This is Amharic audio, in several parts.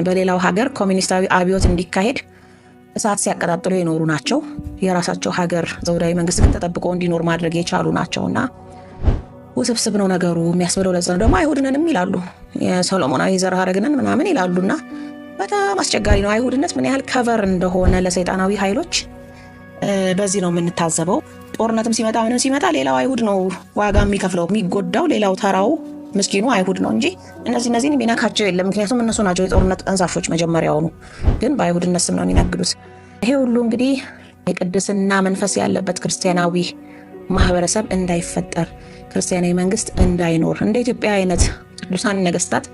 በሌላው ሀገር ኮሚኒስታዊ አብዮት እንዲካሄድ እሳት ሲያቀጣጥሉ የኖሩ ናቸው። የራሳቸው ሀገር ዘውዳዊ መንግስት ግን ተጠብቆ እንዲኖር ማድረግ የቻሉ ናቸውና ውስብስብ ነው ነገሩ። የሚያስብለው ለዛ ነው። ደግሞ አይሁድነንም ይላሉ፣ የሶሎሞናዊ ዘር ሐረግነን ምናምን ይላሉና በጣም አስቸጋሪ ነው። አይሁድነት ምን ያህል ከቨር እንደሆነ ለሰይጣናዊ ኃይሎች በዚህ ነው የምንታዘበው። ጦርነትም ሲመጣ ምንም ሲመጣ ሌላው አይሁድ ነው ዋጋ የሚከፍለው፣ የሚጎዳው ሌላው ተራው ምስኪኑ አይሁድ ነው እንጂ እነዚህን ቢነካቸው የለም። ምክንያቱም እነሱ ናቸው የጦርነት ቀንሳሾች መጀመሪያውኑ፣ ግን በአይሁድነት ስም ነው የሚነግዱት። ይሄ ሁሉ እንግዲህ የቅድስና መንፈስ ያለበት ክርስቲያናዊ ማህበረሰብ እንዳይፈጠር፣ ክርስቲያናዊ መንግስት እንዳይኖር፣ እንደ ኢትዮጵያ አይነት ቅዱሳን ነገስታት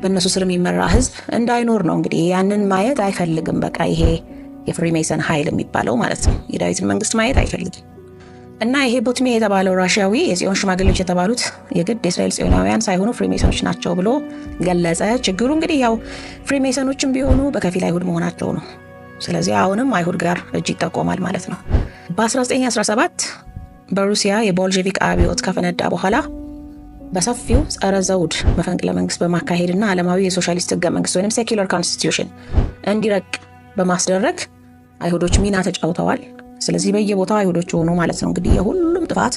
በእነሱ ስር የሚመራ ህዝብ እንዳይኖር ነው እንግዲህ። ያንን ማየት አይፈልግም። በቃ ይሄ የፍሪሜሰን ኃይል የሚባለው ማለት ነው የዳዊትን መንግስት ማየት አይፈልግም። እና ይሄ ቦትሜ የተባለው ራሽያዊ የጽዮን ሽማግሌዎች የተባሉት የግድ የእስራኤል ጽዮናውያን ሳይሆኑ ፍሪሜሰኖች ናቸው ብሎ ገለጸ። ችግሩ እንግዲህ ያው ፍሪሜሰኖችም ቢሆኑ በከፊል አይሁድ መሆናቸው ነው። ስለዚህ አሁንም አይሁድ ጋር እጅ ይጠቆማል ማለት ነው። በ1917 በሩሲያ የቦልሼቪክ አብዮት ከፈነዳ በኋላ በሰፊው ጸረ ዘውድ መፈንቅለ መንግስት በማካሄድና ዓለማዊ የሶሻሊስት ህገ መንግስት ወይም ሴኩላር ኮንስቲትዩሽን እንዲረቅ በማስደረግ አይሁዶች ሚና ተጫውተዋል። ስለዚህ በየቦታው አይሁዶች ሆኑ ማለት ነው። እንግዲህ የሁሉም ጥፋት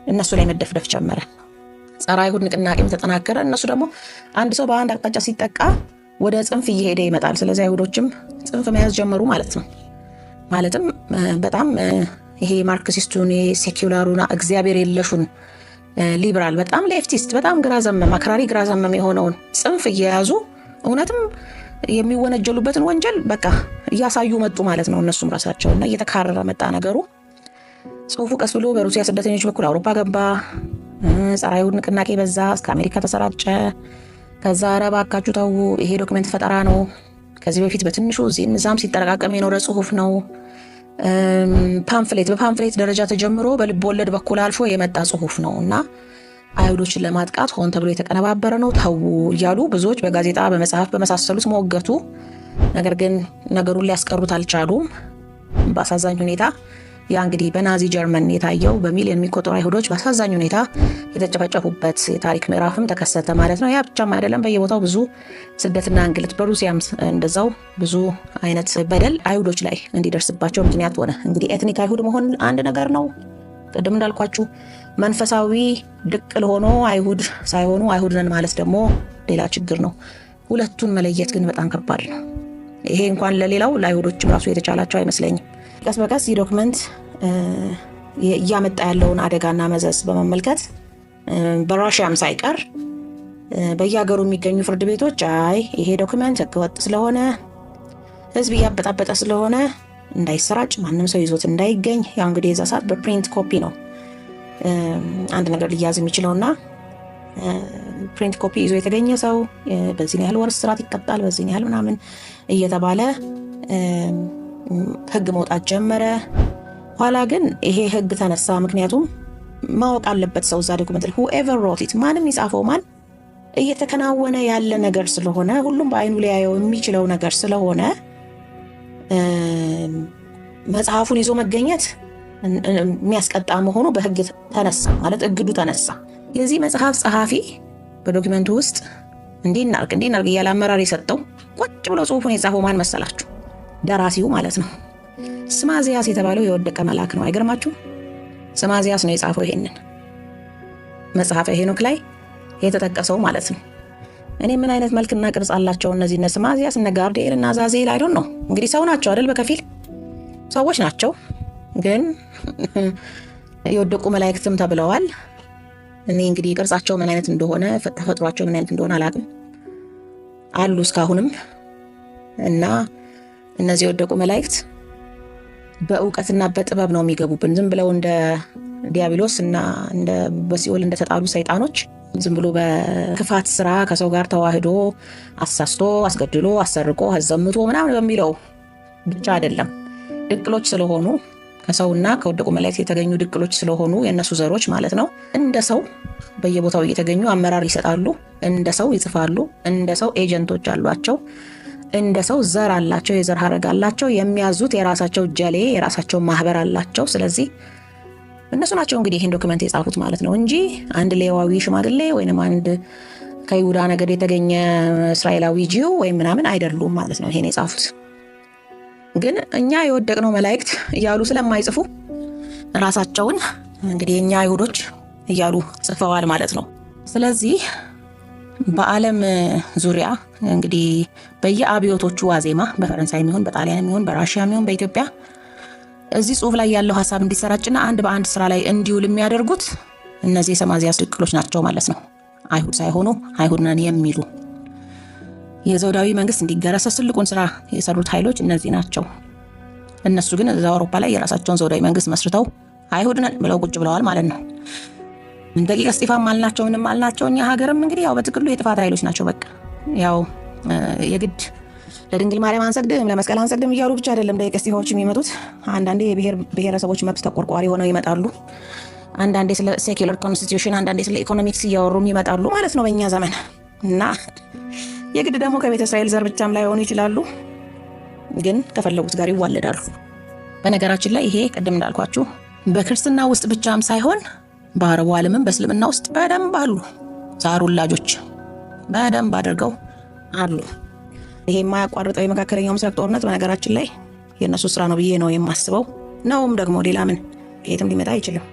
እነሱ ላይ መደፍደፍ ጀመረ። ጸረ አይሁድ ንቅናቄም ተጠናከረ። እነሱ ደግሞ አንድ ሰው በአንድ አቅጣጫ ሲጠቃ ወደ ጽንፍ እየሄደ ይመጣል። ስለዚህ አይሁዶችም ጽንፍ መያዝ ጀመሩ ማለት ነው። ማለትም በጣም ይሄ ማርክሲስቱን የሴኩላሩና እግዚአብሔር የለሹን ሊበራል፣ በጣም ሌፍቲስት፣ በጣም ግራ ዘመም፣ አክራሪ ግራ ዘመም የሆነውን ጽንፍ እየያዙ እውነትም የሚወነጀሉበትን ወንጀል በቃ እያሳዩ መጡ ማለት ነው። እነሱም ራሳቸውና እየተካረረ መጣ ነገሩ። ጽሁፉ ቀስ ብሎ በሩሲያ ስደተኞች በኩል አውሮፓ ገባ። ጸረ አይሁድ ንቅናቄ በዛ፣ እስከ አሜሪካ ተሰራጨ። ከዛ አረብ አካቹ ተው፣ ይሄ ዶክመንት ፈጠራ ነው፣ ከዚህ በፊት በትንሹ እዚህም እዛም ሲጠረቃቀም የኖረ ጽሁፍ ነው። በፓምፍሌት ደረጃ ተጀምሮ በልብ ወለድ በኩል አልፎ የመጣ ጽሁፍ ነው እና አይሁዶችን ለማጥቃት ሆን ተብሎ የተቀነባበረ ነው ተው እያሉ ብዙዎች በጋዜጣ በመጽሐፍ በመሳሰሉት ሞገቱ። ነገር ግን ነገሩን ሊያስቀሩት አልቻሉም። በአሳዛኝ ሁኔታ ያ እንግዲህ በናዚ ጀርመን የታየው በሚሊዮን የሚቆጠሩ አይሁዶች በአሳዛኝ ሁኔታ የተጨፈጨፉበት የታሪክ ምዕራፍም ተከሰተ ማለት ነው። ያ ብቻም አይደለም፣ በየቦታው ብዙ ስደትና እንግልት፣ በሩሲያም እንደዛው ብዙ አይነት በደል አይሁዶች ላይ እንዲደርስባቸው ምክንያት ሆነ። እንግዲህ ኤትኒክ አይሁድ መሆን አንድ ነገር ነው። ቅድም እንዳልኳችሁ መንፈሳዊ ድቅል ሆኖ አይሁድ ሳይሆኑ አይሁድ ነን ማለት ደግሞ ሌላ ችግር ነው። ሁለቱን መለየት ግን በጣም ከባድ ነው። ይሄ እንኳን ለሌላው ለአይሁዶችም ራሱ የተቻላቸው አይመስለኝም። ቀስ በቀስ ይህ ዶክመንት እያመጣ ያለውን አደጋና መዘዝ በመመልከት በራሽያም ሳይቀር በየሀገሩ የሚገኙ ፍርድ ቤቶች አይ ይሄ ዶክመንት ህገወጥ ስለሆነ ህዝብ እያበጣበጠ ስለሆነ እንዳይሰራጭ፣ ማንም ሰው ይዞት እንዳይገኝ። ያው እንግዲህ የዛ ሰዓት በፕሪንት ኮፒ ነው አንድ ነገር ሊያዝ የሚችለውና ፕሪንት ኮፒ ይዞ የተገኘ ሰው በዚህ ያህል ወር እስራት ይቀጣል፣ በዚህ ያህል ምናምን እየተባለ ህግ መውጣት ጀመረ። ኋላ ግን ይሄ ህግ ተነሳ። ምክንያቱም ማወቅ አለበት ሰው እዛ ዶክመንት whoever wrote it ማንም ይጻፈው ማን እየተከናወነ ያለ ነገር ስለሆነ ሁሉም በአይኑ ሊያየው የሚችለው ነገር ስለሆነ መጽሐፉን ይዞ መገኘት የሚያስቀጣ መሆኑ በህግ ተነሳ ማለት እግዱ ተነሳ። የዚህ መጽሐፍ ጸሐፊ በዶክመንቱ ውስጥ እንዲናርክ እያለ አመራር የሰጠው ቁጭ ብሎ ጽሁፉን የጻፈው ማን መሰላችሁ? ደራሲው ማለት ነው። ስማዚያስ የተባለው የወደቀ መልአክ ነው። አይገርማችሁ? ስማዚያስ ነው የጻፈው ይሄንን መጽሐፈ ሄኖክ ላይ የተጠቀሰው ማለት ነው። እኔ ምን አይነት መልክና ቅርጽ አላቸው እነዚህ እነ ስማዚያስ እነ ጋብርኤል እና ዛዜል አይዶን ነው እንግዲህ ሰው ናቸው አይደል? በከፊል ሰዎች ናቸው፣ ግን የወደቁ መላእክትም ተብለዋል። እኔ እንግዲህ ቅርጻቸው ምን አይነት እንደሆነ ተፈጥሯቸው ምን አይነት እንደሆነ አላውቅም አሉ እስካሁንም። እና እነዚህ የወደቁ መላእክት በእውቀትና በጥበብ ነው የሚገቡብን። ዝም ብለው እንደ ዲያብሎስ እና እንደ በሲኦል እንደተጣሉ ሰይጣኖች ዝም ብሎ በክፋት ስራ ከሰው ጋር ተዋህዶ አሳስቶ አስገድሎ አሰርቆ አዘምቶ ምናምን በሚለው ብቻ አይደለም። ድቅሎች ስለሆኑ ከሰውና ከወደቁ መላእክት የተገኙ ድቅሎች ስለሆኑ የነሱ ዘሮች ማለት ነው። እንደ ሰው በየቦታው እየተገኙ አመራር ይሰጣሉ፣ እንደ ሰው ይጽፋሉ፣ እንደ ሰው ኤጀንቶች አሏቸው፣ እንደ ሰው ዘር አላቸው፣ የዘር ሐረግ አላቸው፣ የሚያዙት የራሳቸው ጀሌ የራሳቸው ማህበር አላቸው። ስለዚህ እነሱ ናቸው እንግዲህ ይህን ዶክመንት የጻፉት ማለት ነው እንጂ አንድ ሌዋዊ ሽማግሌ ወይንም አንድ ከይሁዳ ነገድ የተገኘ እስራኤላዊ ጂው ወይም ምናምን አይደሉም ማለት ነው ይሄን የጻፉት። ግን እኛ የወደቅነው መላእክት እያሉ ስለማይጽፉ ራሳቸውን እንግዲህ እኛ አይሁዶች እያሉ ጽፈዋል ማለት ነው። ስለዚህ በዓለም ዙሪያ እንግዲህ በየአብዮቶቹ ዋዜማ በፈረንሳይም ይሁን በጣሊያንም ይሁን በራሽያም ይሁን በኢትዮጵያ እዚህ ጽሁፍ ላይ ያለው ሐሳብ እንዲሰራጭና አንድ በአንድ ስራ ላይ እንዲውል የሚያደርጉት እነዚህ የሰማዚያስ ድቅሎች ናቸው ማለት ነው። አይሁድ ሳይሆኑ አይሁድ ነን የሚሉ የዘውዳዊ መንግስት እንዲገረሰስ ትልቁን ስራ የሰሩት ኃይሎች እነዚህ ናቸው። እነሱ ግን እዛው አውሮፓ ላይ የራሳቸውን ዘውዳዊ መንግስት መስርተው አይሁድ ነን ብለው ቁጭ ብለዋል ማለት ነው። ደቂቀ እስጢፋም አልናቸው ምንም አልናቸው። እኛ ሀገርም እንግዲህ ያው በጥቅሉ የጥፋት ኃይሎች ናቸው። በቃ ያው የግድ ለድንግል ማርያም አንሰግድም ለመስቀል አንሰግድም እያሉ ብቻ አይደለም ደቂቀ እስጢፋዎች የሚመጡት። አንዳንዴ የብሔር ብሔረሰቦች መብት ተቆርቋሪ ሆነው ይመጣሉ። አንዳንዴ ስለ ሴኩላር ኮንስቲቱሽን፣ አንዳንዴ ስለ ኢኮኖሚክስ እያወሩም ይመጣሉ ማለት ነው በእኛ ዘመን። እና የግድ ደግሞ ከቤተ እስራኤል ዘር ብቻም ላይሆኑ ይችላሉ፣ ግን ከፈለጉት ጋር ይዋለዳሉ። በነገራችን ላይ ይሄ ቅድም እንዳልኳችሁ በክርስትና ውስጥ ብቻም ሳይሆን በአረቡ ዓለምም በእስልምና ውስጥ በደንብ አሉ። ዛር ወላጆች በደንብ አድርገው አሉ። ይሄ የማያቋርጠው የመካከለኛው ምስራቅ ጦርነት በነገራችን ላይ የእነሱ ስራ ነው ብዬ ነው የማስበው። ነውም ደግሞ ሌላ ምን ከየትም ሊመጣ አይችልም።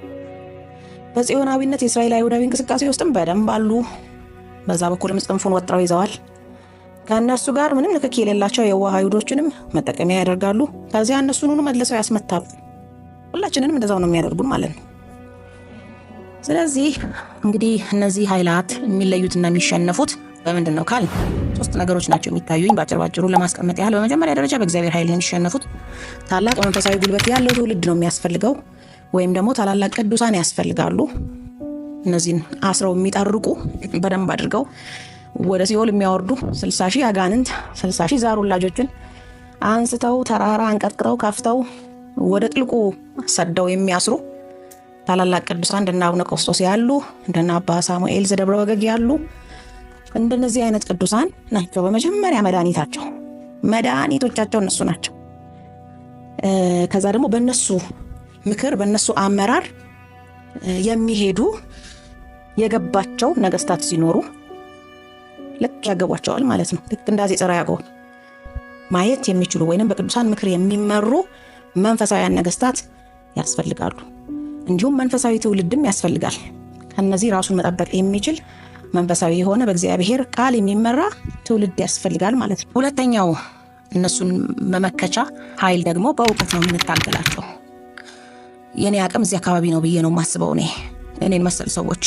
በጽዮናዊነት የእስራኤል አይሁዳዊ እንቅስቃሴ ውስጥም በደንብ አሉ። በዛ በኩልም ጽንፉን ወጥረው ይዘዋል። ከእነሱ ጋር ምንም ንክኪ የሌላቸው የዋህ አይሁዶችንም መጠቀሚያ ያደርጋሉ። ከዚያ እነሱን መልሰው ያስመታሉ። ሁላችንንም እንደዛው ነው የሚያደርጉን ማለት ነው። ስለዚህ እንግዲህ እነዚህ ኃይላት የሚለዩትና የሚሸነፉት በምንድን ነው ካል 3 ነገሮች ናቸው የሚታዩኝ ባጭሩ ለማስቀመጥ ያህል። በመጀመሪያ ደረጃ በእግዚአብሔር ኃይል ነው የሚሸነፉት። ታላቅ መንፈሳዊ ጉልበት ያለው ትውልድ ነው የሚያስፈልገው፣ ወይም ደግሞ ታላላቅ ቅዱሳን ያስፈልጋሉ። እነዚህን አስረው የሚጠርቁ በደንብ አድርገው ወደ ሲኦል የሚያወርዱ 60,000 አጋንንት 60,000 ዛር ወላጆችን አንስተው ተራራ አንቀጥቅጠው ከፍተው ወደ ጥልቁ ሰደው የሚያስሩ ታላላቅ ቅዱሳን እንደና አቡነ ቆስጦስ ያሉ እንደና አባ ሳሙኤል ዘደብረ ወገግ ያሉ እንደነዚህ አይነት ቅዱሳን ናቸው በመጀመሪያ መድኃኒቶቻቸው እነሱ ናቸው። ከዛ ደግሞ በእነሱ ምክር በእነሱ አመራር የሚሄዱ የገባቸው ነገስታት ሲኖሩ ልክ ያገቧቸዋል ማለት ነው። ልክ እንዳዚህ ጽራ ያገው ማየት የሚችሉ ወይንም በቅዱሳን ምክር የሚመሩ መንፈሳዊያን ነገስታት ያስፈልጋሉ። እንዲሁም መንፈሳዊ ትውልድም ያስፈልጋል። ከነዚህ ራሱን መጠበቅ የሚችል መንፈሳዊ የሆነ በእግዚአብሔር ቃል የሚመራ ትውልድ ያስፈልጋል ማለት ነው። ሁለተኛው እነሱን መመከቻ ኃይል ደግሞ በእውቀት ነው የምንታገላቸው። የኔ አቅም እዚህ አካባቢ ነው ብዬ ነው የማስበው። እኔን መሰል ሰዎች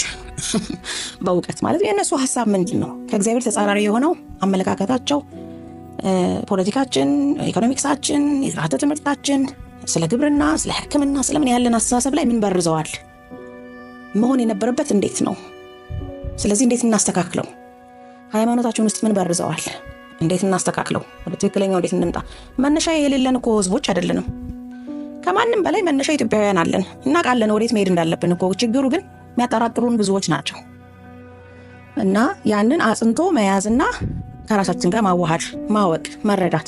በእውቀት ማለት የእነሱ ሀሳብ ምንድን ነው? ከእግዚአብሔር ተጻራሪ የሆነው አመለካከታቸው፣ ፖለቲካችን፣ ኢኮኖሚክሳችን፣ የስርዓተ ትምህርታችን፣ ስለ ግብርና፣ ስለ ሕክምና፣ ስለምን ያለን አስተሳሰብ ላይ ምን በርዘዋል? መሆን የነበረበት እንዴት ነው? ስለዚህ እንዴት እናስተካክለው? ሃይማኖታችን ውስጥ ምን በርዘዋል? እንዴት እናስተካክለው? ወደ ትክክለኛው እንዴት እንምጣ? መነሻ የሌለን እኮ ህዝቦች አይደለንም። ከማንም በላይ መነሻ ኢትዮጵያውያን አለን። እናውቃለን ወዴት መሄድ እንዳለብን እኮ። ችግሩ ግን የሚያጠራጥሩን ብዙዎች ናቸው። እና ያንን አጽንቶ መያዝና ከራሳችን ጋር ማዋሃድ፣ ማወቅ፣ መረዳት፣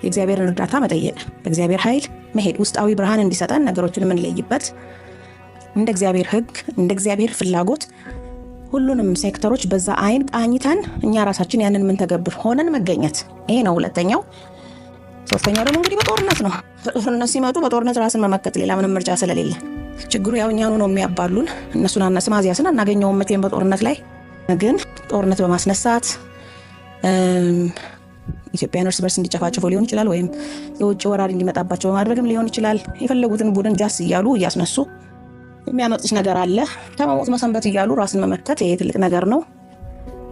የእግዚአብሔርን እርዳታ መጠየቅ፣ በእግዚአብሔር ኃይል መሄድ፣ ውስጣዊ ብርሃን እንዲሰጠን ነገሮችን የምንለይበት እንደ እግዚአብሔር ሕግ እንደ እግዚአብሔር ፍላጎት ሁሉንም ሴክተሮች በዛ አይን ቃኝተን እኛ ራሳችን ያንን ምን ተገብር ሆነን መገኘት። ይሄ ነው ሁለተኛው። ሶስተኛው ደግሞ እንግዲህ በጦርነት ነው። ጦርነት ሲመጡ በጦርነት ራስን መመከት፣ ሌላ ምንም ምርጫ ስለሌለ ችግሩ ያው እኛኑ ነው የሚያባሉን። እነሱን አነስማዚያስን አናገኘውም መቼም በጦርነት ላይ ግን ጦርነት በማስነሳት ኢትዮጵያን እርስ በርስ እንዲጨፋጭፉ ሊሆን ይችላል፣ ወይም የውጭ ወራሪ እንዲመጣባቸው በማድረግም ሊሆን ይችላል። የፈለጉትን ቡድን ጃስ እያሉ እያስነሱ የሚያመጡት ነገር አለ። ከመሞት መሰንበት እያሉ ራስን መመከት ይሄ ትልቅ ነገር ነው።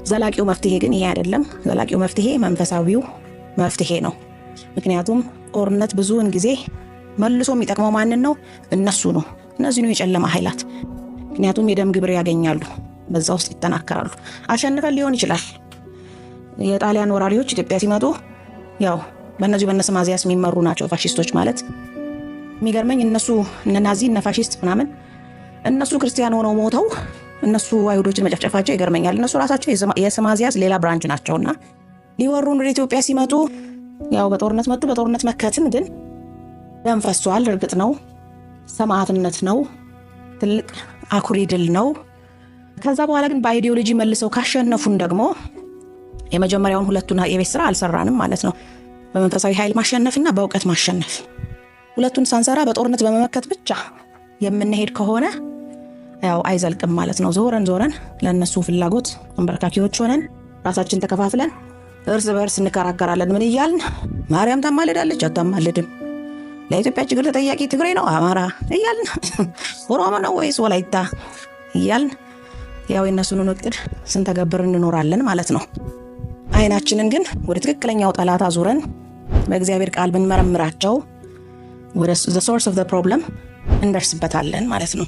ዘላቂው መፍትሄ ግን ይሄ አይደለም። ዘላቂው መፍትሄ መንፈሳዊው መፍትሄ ነው። ምክንያቱም ጦርነት ብዙውን ጊዜ መልሶ የሚጠቅመው ማንን ነው? እነሱ ነው። እነዚህ ነው የጨለማ ኃይላት። ምክንያቱም የደም ግብር ያገኛሉ፣ በዛ ውስጥ ይጠናከራሉ። አሸንፈን ሊሆን ይችላል። የጣሊያን ወራሪዎች ኢትዮጵያ ሲመጡ ያው በእነሱ ማዚያስ የሚመሩ ናቸው ፋሺስቶች ማለት። የሚገርመኝ እነሱ እነ ናዚ እነ ፋሺስት ምናምን እነሱ ክርስቲያን ሆነው ሞተው እነሱ አይሁዶችን መጨፍጨፋቸው ይገርመኛል። እነሱ ራሳቸው የሰማዚያስ ሌላ ብራንች ናቸውና ሊወሩን ወደ ኢትዮጵያ ሲመጡ ያው በጦርነት መጡ። በጦርነት መከትን፣ ግን ደም ፈሷል። እርግጥ ነው ሰማዕትነት ነው፣ ትልቅ አኩሪ ድል ነው። ከዛ በኋላ ግን በአይዲዮሎጂ መልሰው ካሸነፉን ደግሞ የመጀመሪያውን ሁለቱን የቤት ስራ አልሰራንም ማለት ነው። በመንፈሳዊ ኃይል ማሸነፍና በእውቀት ማሸነፍ ሁለቱን ሳንሰራ በጦርነት በመመከት ብቻ የምንሄድ ከሆነ ያው አይዘልቅም ማለት ነው። ዞረን ለነሱ ፍላጎት አንበርካኪዎች ሆነን ራሳችን ተከፋፍለን እርስ በርስ እንከራከራለን። ምን እያልን ማርያም ታማልዳለች አታማልድም፣ ለኢትዮጵያ ችግር ተጠያቂ ትግሬ ነው አማራ እያልን ኦሮሞ ነው ወይስ ወላይታ እያልን ያው የነሱን እቅድ ስንተገብር እንኖራለን ማለት ነው። አይናችንን ግን ወደ ትክክለኛው ጠላት አዙረን በእግዚአብሔር ቃል ብንመረምራቸው ወደ the source of the problem እንደርስበታለን ማለት ነው።